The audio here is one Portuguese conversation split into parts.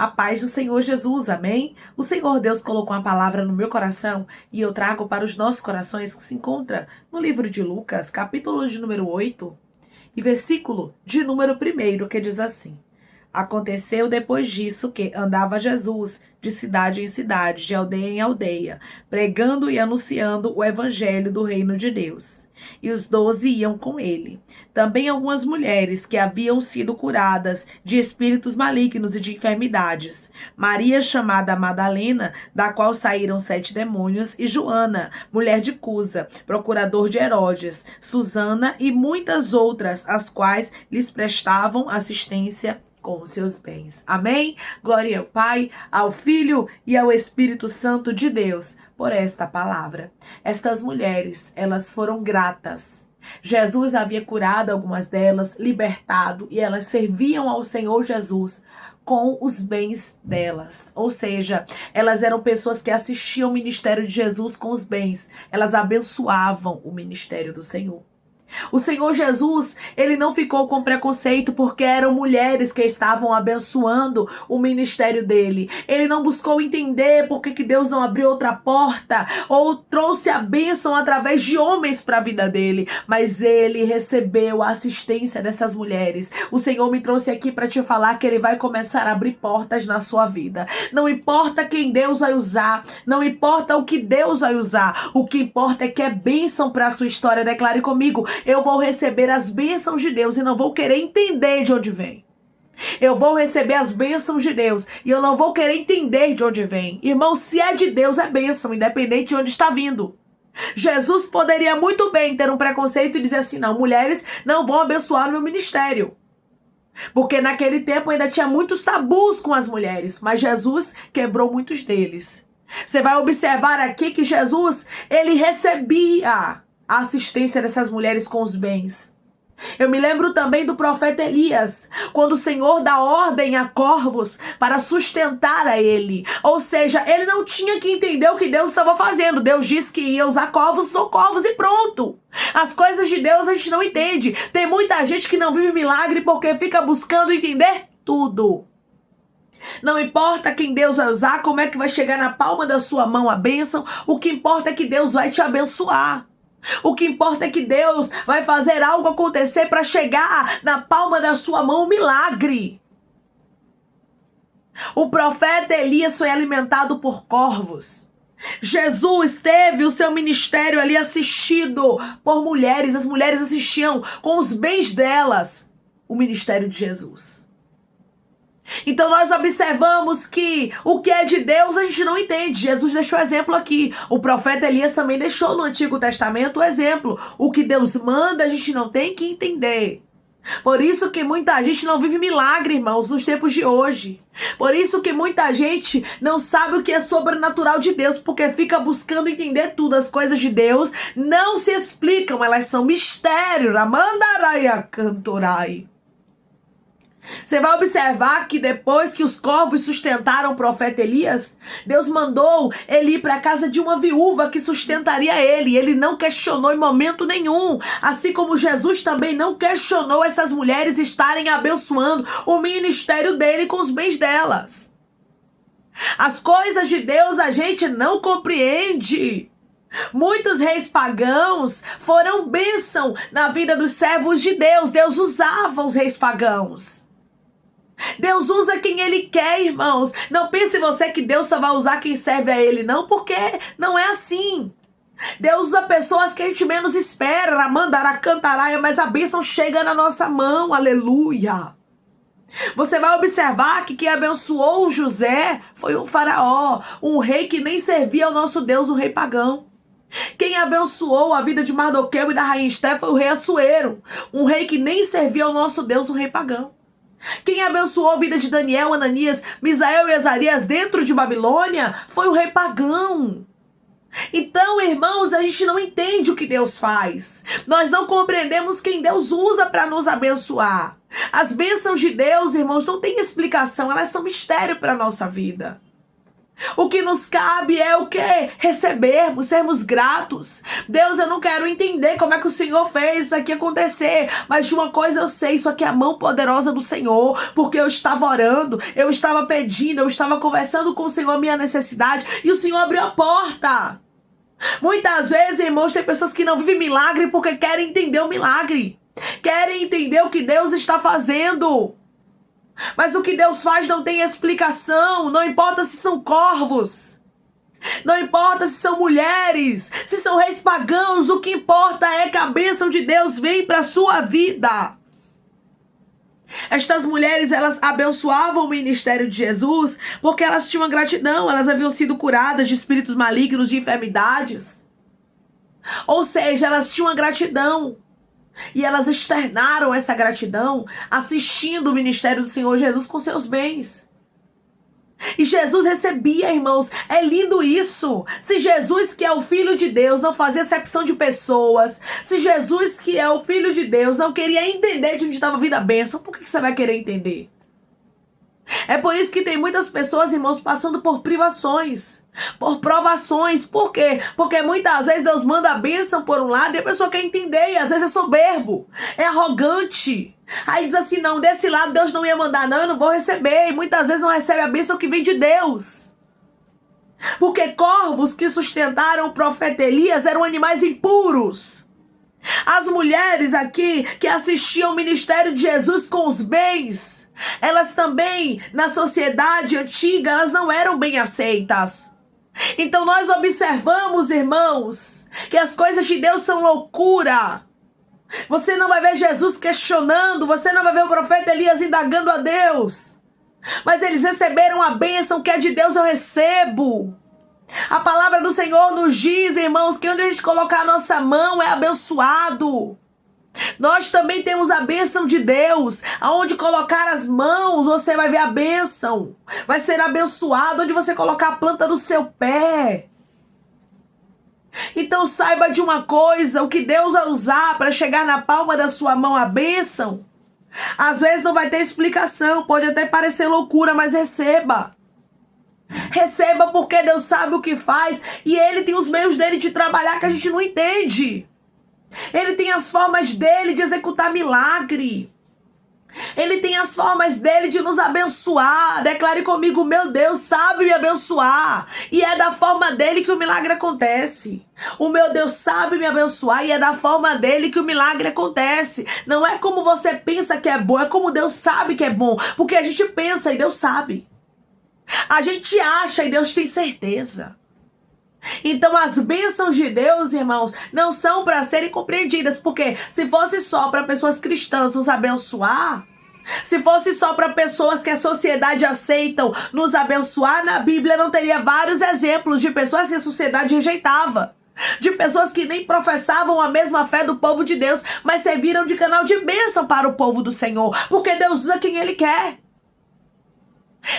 A paz do Senhor Jesus, amém? O Senhor Deus colocou uma palavra no meu coração e eu trago para os nossos corações que se encontra no livro de Lucas, capítulo de número 8 e versículo de número 1, que diz assim: Aconteceu depois disso que andava Jesus de cidade em cidade, de aldeia em aldeia, pregando e anunciando o evangelho do reino de Deus. E os 12 iam com ele. Também algumas mulheres que haviam sido curadas de espíritos malignos e de enfermidades. Maria, chamada Madalena, da qual saíram 7 demônios, e Joana, mulher de Cusa, procurador de Herodes, Susana e muitas outras, as quais lhes prestavam assistência com os seus bens. Amém? Glória ao Pai, ao Filho e ao Espírito Santo de Deus por esta palavra. Estas mulheres, elas foram gratas. Jesus havia curado algumas delas, libertado, e elas serviam ao Senhor Jesus com os bens delas. Ou seja, elas eram pessoas que assistiam o ministério de Jesus com os bens. Elas abençoavam o ministério do Senhor. O Senhor Jesus, ele não ficou com preconceito porque eram mulheres que estavam abençoando o ministério dele. Ele não buscou entender por que Deus não abriu outra porta ou trouxe a bênção através de homens para a vida dele. Mas ele recebeu a assistência dessas mulheres. O Senhor me trouxe aqui para te falar que ele vai começar a abrir portas na sua vida. Não importa quem Deus vai usar, não importa o que Deus vai usar. O que importa é que é bênção para a sua história. Declare comigo: eu vou receber as bênçãos de Deus e não vou querer entender de onde vem. Eu vou receber as bênçãos de Deus e eu não vou querer entender de onde vem. Irmão, se é de Deus, é bênção, independente de onde está vindo. Jesus poderia muito bem ter um preconceito e dizer assim: não, mulheres não vão abençoar o meu ministério. Porque naquele tempo ainda tinha muitos tabus com as mulheres, mas Jesus quebrou muitos deles. Você vai observar aqui que Jesus, ele recebia a assistência dessas mulheres com os bens. Eu me lembro também do profeta Elias, quando o Senhor dá ordem a corvos para sustentar a ele. Ou seja, ele não tinha que entender o que Deus estava fazendo. Deus disse que ia usar corvos, são corvos e pronto. As coisas de Deus a gente não entende. Tem muita gente que não vive milagre porque fica buscando entender tudo. Não importa quem Deus vai usar, como é que vai chegar na palma da sua mão a bênção. O que importa é que Deus vai te abençoar. O que importa é que Deus vai fazer algo acontecer para chegar na palma da sua mão o milagre. O profeta Elias foi alimentado por corvos. Jesus teve o seu ministério ali assistido por mulheres. As mulheres assistiam com os bens delas o ministério de Jesus. Então nós observamos que o que é de Deus a gente não entende. Jesus deixou exemplo aqui. O profeta Elias também deixou no Antigo Testamento o exemplo. O que Deus manda a gente não tem que entender. Por isso que muita gente não vive milagre, irmãos, nos tempos de hoje. Por isso que muita gente não sabe o que é sobrenatural de Deus, porque fica buscando entender tudo. As coisas de Deus não se explicam, elas são mistério. Ramandaraia cantorai. Você vai observar que depois que os corvos sustentaram o profeta Elias, Deus mandou ele ir para a casa de uma viúva que sustentaria ele. Ele não questionou em momento nenhum. Assim como Jesus também não questionou essas mulheres estarem abençoando o ministério dele com os bens delas. As coisas de Deus a gente não compreende. Muitos reis pagãos foram bênção na vida dos servos de Deus. Deus usava os reis pagãos. Deus usa quem ele quer, irmãos. Não pense você que Deus só vai usar quem serve a ele, não, porque não é assim. Deus usa pessoas que a gente menos espera, mandará cantaraia, mas a bênção chega na nossa mão, aleluia. Você vai observar que quem abençoou José foi um faraó, um rei que nem servia ao nosso Deus, um rei pagão. Quem abençoou a vida de Mardoqueu e da rainha Esté foi o rei Assuero, um rei que nem servia ao nosso Deus, um rei pagão. Quem abençoou a vida de Daniel, Ananias, Misael e Azarias dentro de Babilônia foi o rei pagão. Então, irmãos, a gente não entende o que Deus faz. Nós não compreendemos quem Deus usa para nos abençoar. As bênçãos de Deus, irmãos, não têm explicação, elas são mistério para a nossa vida. O que nos cabe é o quê? Recebermos, sermos gratos. Deus, eu não quero entender como é que o Senhor fez isso aqui acontecer, mas de uma coisa eu sei, isso aqui é a mão poderosa do Senhor, porque eu estava orando, eu estava pedindo, eu estava conversando com o Senhor a minha necessidade, e o Senhor abriu a porta. Muitas vezes, irmãos, tem pessoas que não vivem milagre porque querem entender o milagre, querem entender o que Deus está fazendo. Mas o que Deus faz não tem explicação. Não importa se são corvos, não importa se são mulheres, se são reis pagãos, o que importa é que a bênção de Deus vem para a sua vida. Estas mulheres, elas abençoavam o ministério de Jesus porque elas tinham gratidão, elas haviam sido curadas de espíritos malignos, de enfermidades. Ou seja, elas tinham a gratidão. E elas externaram essa gratidão assistindo o ministério do Senhor Jesus com seus bens. E Jesus recebia, irmãos. É lindo isso. Se Jesus, que é o Filho de Deus, não fazia acepção de pessoas, se Jesus, que é o Filho de Deus, não queria entender de onde estava vindo a bênção, por que você vai querer entender? É por isso que tem muitas pessoas, irmãos, passando por privações, por provações. Por quê? Porque muitas vezes Deus manda a bênção por um lado e a pessoa quer entender, e às vezes é soberbo, é arrogante. Aí diz assim, não, desse lado Deus não ia mandar, não, eu não vou receber. E muitas vezes não recebe a bênção que vem de Deus. Porque corvos que sustentaram o profeta Elias eram animais impuros. As mulheres aqui que assistiam o ministério de Jesus com os bens, elas também, na sociedade antiga, elas não eram bem aceitas. Então nós observamos, irmãos, que as coisas de Deus são loucura. Você não vai ver Jesus questionando, você não vai ver o profeta Elias indagando a Deus. Mas eles receberam a bênção que é de Deus, eu recebo. A palavra do Senhor nos diz, irmãos, que onde a gente colocar a nossa mão é abençoado. Nós também temos a bênção de Deus. Aonde colocar as mãos, você vai ver a bênção. Vai ser abençoado onde você colocar a planta do seu pé. Então saiba de uma coisa, o que Deus vai usar para chegar na palma da sua mão a bênção, às vezes não vai ter explicação, pode até parecer loucura, mas receba. Receba porque Deus sabe o que faz e Ele tem os meios dele de trabalhar que a gente não entende. Ele tem as formas dele de executar milagre. Ele tem as formas dele de nos abençoar. Declare comigo, meu Deus sabe me abençoar. E é da forma dele que o milagre acontece. O meu Deus sabe me abençoar e é da forma dele que o milagre acontece. Não é como você pensa que é bom, é como Deus sabe que é bom. Porque a gente pensa e Deus sabe. A gente acha e Deus tem certeza. Então as bênçãos de Deus, irmãos, não são para serem compreendidas, porque se fosse só para pessoas cristãs nos abençoar, se fosse só para pessoas que a sociedade aceitam nos abençoar, na Bíblia não teria vários exemplos de pessoas que a sociedade rejeitava, de pessoas que nem professavam a mesma fé do povo de Deus, mas serviram de canal de bênção para o povo do Senhor, porque Deus usa quem Ele quer.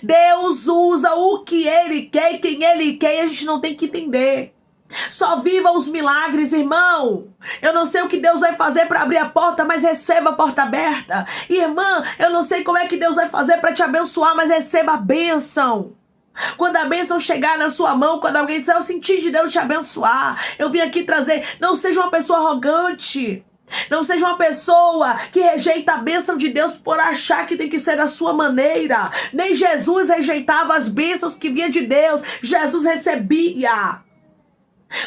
Deus usa o que Ele quer e quem Ele quer, e a gente não tem que entender. Só viva os milagres, irmão. Eu não sei o que Deus vai fazer para abrir a porta, mas receba a porta aberta. Irmã, eu não sei como é que Deus vai fazer para te abençoar, mas receba a bênção. Quando a bênção chegar na sua mão, quando alguém disser, eu senti de Deus te abençoar, eu vim aqui trazer, não seja uma pessoa arrogante. Não seja uma pessoa que rejeita a bênção de Deus por achar que tem que ser da sua maneira. Nem Jesus rejeitava as bênçãos que vinha de Deus. Jesus recebia.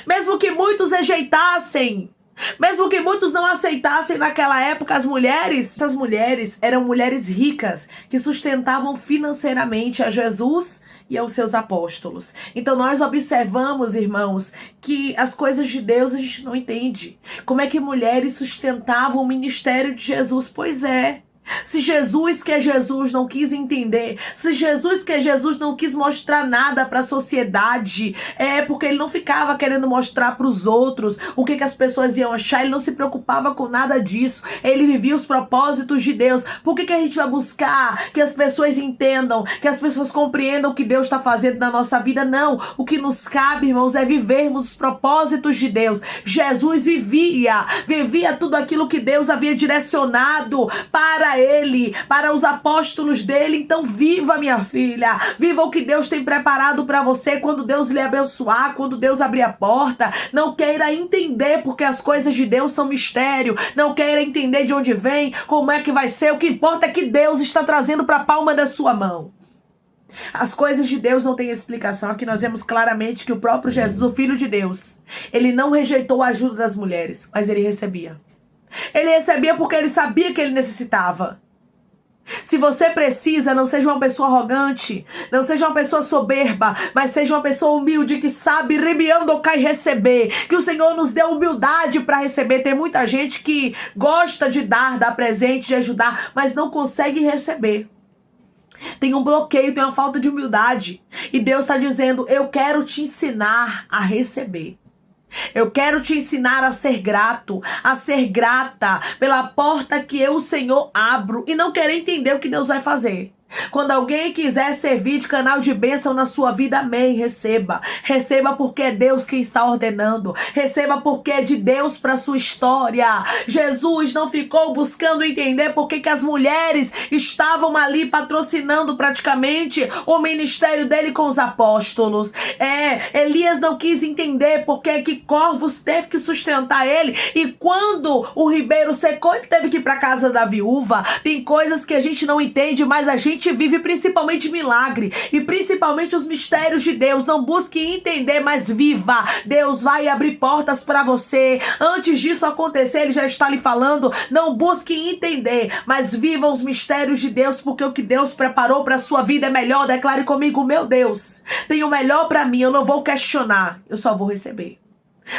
Mesmo que muitos rejeitassem, mesmo que muitos não aceitassem naquela época as mulheres, essas mulheres eram mulheres ricas que sustentavam financeiramente a Jesus e aos seus apóstolos. Então nós observamos, irmãos, que as coisas de Deus a gente não entende. Como é que mulheres sustentavam o ministério de Jesus? Pois é. Se Jesus, que é Jesus, não quis entender, se Jesus, que é Jesus, não quis mostrar nada para a sociedade, é porque ele não ficava querendo mostrar para os outros o que as pessoas iam achar, ele não se preocupava com nada disso, ele vivia os propósitos de Deus. Por que a gente vai buscar que as pessoas entendam, que as pessoas compreendam o que Deus está fazendo na nossa vida? Não, o que nos cabe, irmãos, é vivermos os propósitos de Deus. Jesus vivia tudo aquilo que Deus havia direcionado para para ele, para os apóstolos dele. Então viva, minha filha, viva o que Deus tem preparado para você quando Deus lhe abençoar, quando Deus abrir a porta. Não queira entender porque as coisas de Deus são mistério, não queira entender de onde vem, como é que vai ser. O que importa é que Deus está trazendo para a palma da sua mão. As coisas de Deus não têm explicação. Aqui nós vemos claramente que o próprio Jesus, o Filho de Deus, ele não rejeitou a ajuda das mulheres, mas ele recebia. Ele recebia porque ele sabia que ele necessitava. Se você precisa, não seja uma pessoa arrogante, não seja uma pessoa soberba, mas seja uma pessoa humilde que sabe e receber. Que o Senhor nos dê humildade para receber. Tem muita gente que gosta de dar presente, de ajudar, mas não consegue receber. Tem um bloqueio, tem uma falta de humildade. E Deus está dizendo, eu quero te ensinar a receber. Eu quero te ensinar a ser grato, a ser grata pela porta que eu, o Senhor, abro e não querer entender o que Deus vai fazer. Quando alguém quiser servir de canal de bênção na sua vida, amém, receba. Receba porque é Deus quem está ordenando. Receba porque é de Deus para sua história. Jesus não ficou buscando entender porque que as mulheres estavam ali patrocinando praticamente o ministério dele com os apóstolos. Elias não quis entender porque que corvos teve que sustentar ele. E quando o ribeiro secou, ele teve que ir para casa da viúva. Tem coisas que a gente não entende, mas a gente vive principalmente milagre e principalmente os mistérios de Deus. Não busque entender, mas viva. Deus vai abrir portas para você. Antes disso acontecer, ele já está lhe falando. Não busque entender, mas viva os mistérios de Deus, porque o que Deus preparou para sua vida é melhor. Declare comigo, meu Deus tem o melhor para mim, eu não vou questionar, eu só vou receber.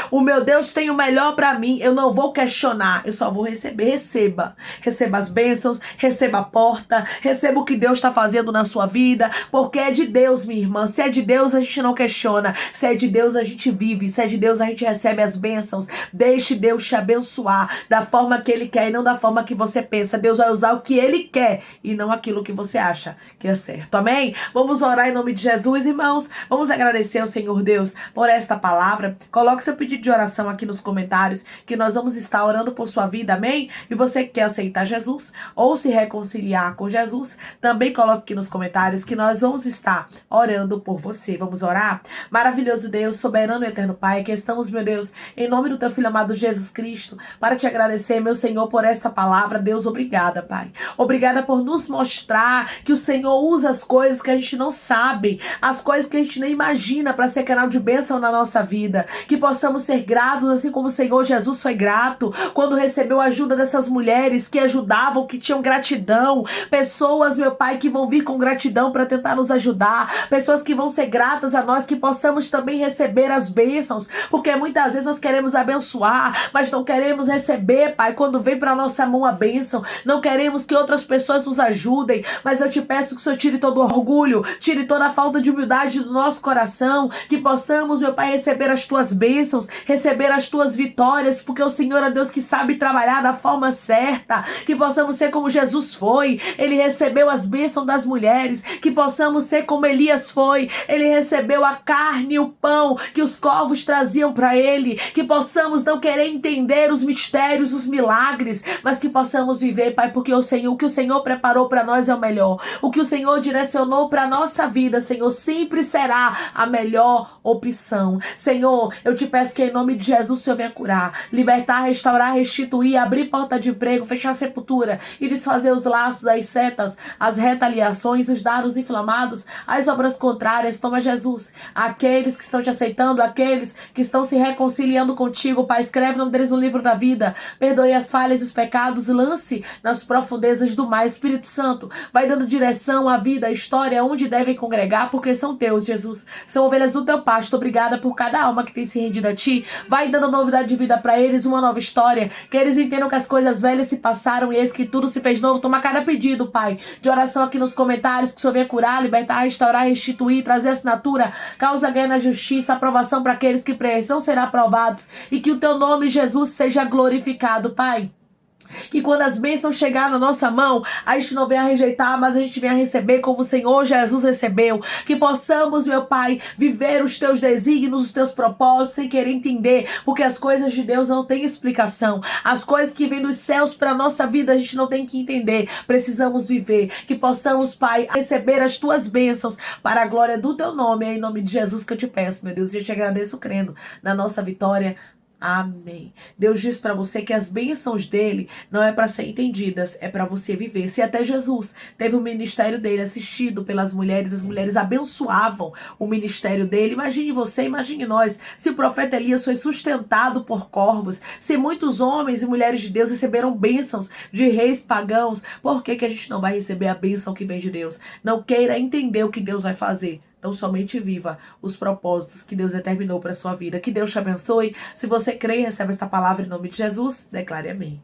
O meu Deus tem o melhor para mim, eu não vou questionar, eu só vou receber. Receba. Receba as bênçãos, receba a porta, receba o que Deus está fazendo na sua vida, porque é de Deus, minha irmã. Se é de Deus, a gente não questiona. Se é de Deus, a gente vive. Se é de Deus, a gente recebe as bênçãos. Deixe Deus te abençoar da forma que Ele quer e não da forma que você pensa. Deus vai usar o que Ele quer e não aquilo que você acha que é certo. Amém? Vamos orar em nome de Jesus, irmãos. Vamos agradecer ao Senhor Deus por esta palavra. Coloque seu pedido de oração aqui nos comentários, que nós vamos estar orando por sua vida, amém? E você que quer aceitar Jesus ou se reconciliar com Jesus, também coloque aqui nos comentários que nós vamos estar orando por você. Vamos orar? Maravilhoso Deus, soberano e eterno Pai, que estamos, meu Deus, em nome do teu Filho amado Jesus Cristo, para te agradecer, meu Senhor, por esta palavra. Deus, obrigada, Pai. Obrigada por nos mostrar que o Senhor usa as coisas que a gente não sabe, as coisas que a gente nem imagina para ser canal de bênção na nossa vida. Que possamos ser gratos, assim como o Senhor Jesus foi grato quando recebeu a ajuda dessas mulheres que ajudavam, que tinham gratidão. Pessoas, meu Pai, que vão vir com gratidão para tentar nos ajudar. Pessoas que vão ser gratas a nós, que possamos também receber as bênçãos, porque muitas vezes nós queremos abençoar, mas não queremos receber, Pai, quando vem para nossa mão a bênção. Não queremos que outras pessoas nos ajudem, mas eu te peço que o Senhor tire todo o orgulho, tire toda a falta de humildade do nosso coração, que possamos, meu Pai, receber as tuas bênçãos, receber as tuas vitórias, porque o Senhor é Deus que sabe trabalhar da forma certa. Que possamos ser como Jesus foi, ele recebeu as bênçãos das mulheres. Que possamos ser como Elias foi, ele recebeu a carne e o pão que os corvos traziam para ele. Que possamos não querer entender os mistérios, os milagres, mas que possamos viver, Pai, porque o Senhor, o que o Senhor preparou para nós é o melhor. O que o Senhor direcionou para nossa vida, Senhor, sempre será a melhor opção. Senhor, eu te peço que em nome de Jesus o Senhor venha curar, libertar, restaurar, restituir, abrir porta de emprego, fechar a sepultura e desfazer os laços, as setas, as retaliações, os dardos inflamados, as obras contrárias. Toma, Jesus, aqueles que estão te aceitando, aqueles que estão se reconciliando contigo, Pai, escreve o nome deles no livro da vida, perdoe as falhas e os pecados, lance nas profundezas do mar. Espírito Santo, vai dando direção à vida, à história, onde devem congregar, porque são teus, Jesus, são ovelhas do teu pasto. Obrigada por cada alma que tem se rendido a ti. Vai dando novidade de vida para eles, uma nova história, que eles entendam que as coisas velhas se passaram e eis que tudo se fez novo. Toma cada pedido, Pai, de oração aqui nos comentários, que o Senhor venha curar, libertar, restaurar, restituir, trazer assinatura, causa ganha na justiça, aprovação para aqueles que precisam ser aprovados, e que o teu nome, Jesus, seja glorificado, Pai. Que quando as bênçãos chegar na nossa mão, a gente não venha rejeitar, mas a gente venha receber como o Senhor Jesus recebeu. Que possamos, meu Pai, viver os teus desígnios, os teus propósitos, sem querer entender, porque as coisas de Deus não têm explicação. As coisas que vêm dos céus para a nossa vida, a gente não tem que entender. Precisamos viver. Que possamos, Pai, receber as tuas bênçãos para a glória do teu nome. É em nome de Jesus que eu te peço, meu Deus. E eu te agradeço crendo na nossa vitória. Amém. Deus diz para você que as bênçãos dele não é para ser entendidas, é para você viver. Se até Jesus teve o ministério dele assistido pelas mulheres, as mulheres abençoavam o ministério dele. Imagine você, imagine nós, se o profeta Elias foi sustentado por corvos, se muitos homens e mulheres de Deus receberam bênçãos de reis pagãos, por que que a gente não vai receber a bênção que vem de Deus? Não queira entender o que Deus vai fazer. Então somente viva os propósitos que Deus determinou para a sua vida. Que Deus te abençoe. Se você crê e recebe esta palavra em nome de Jesus, declare amém.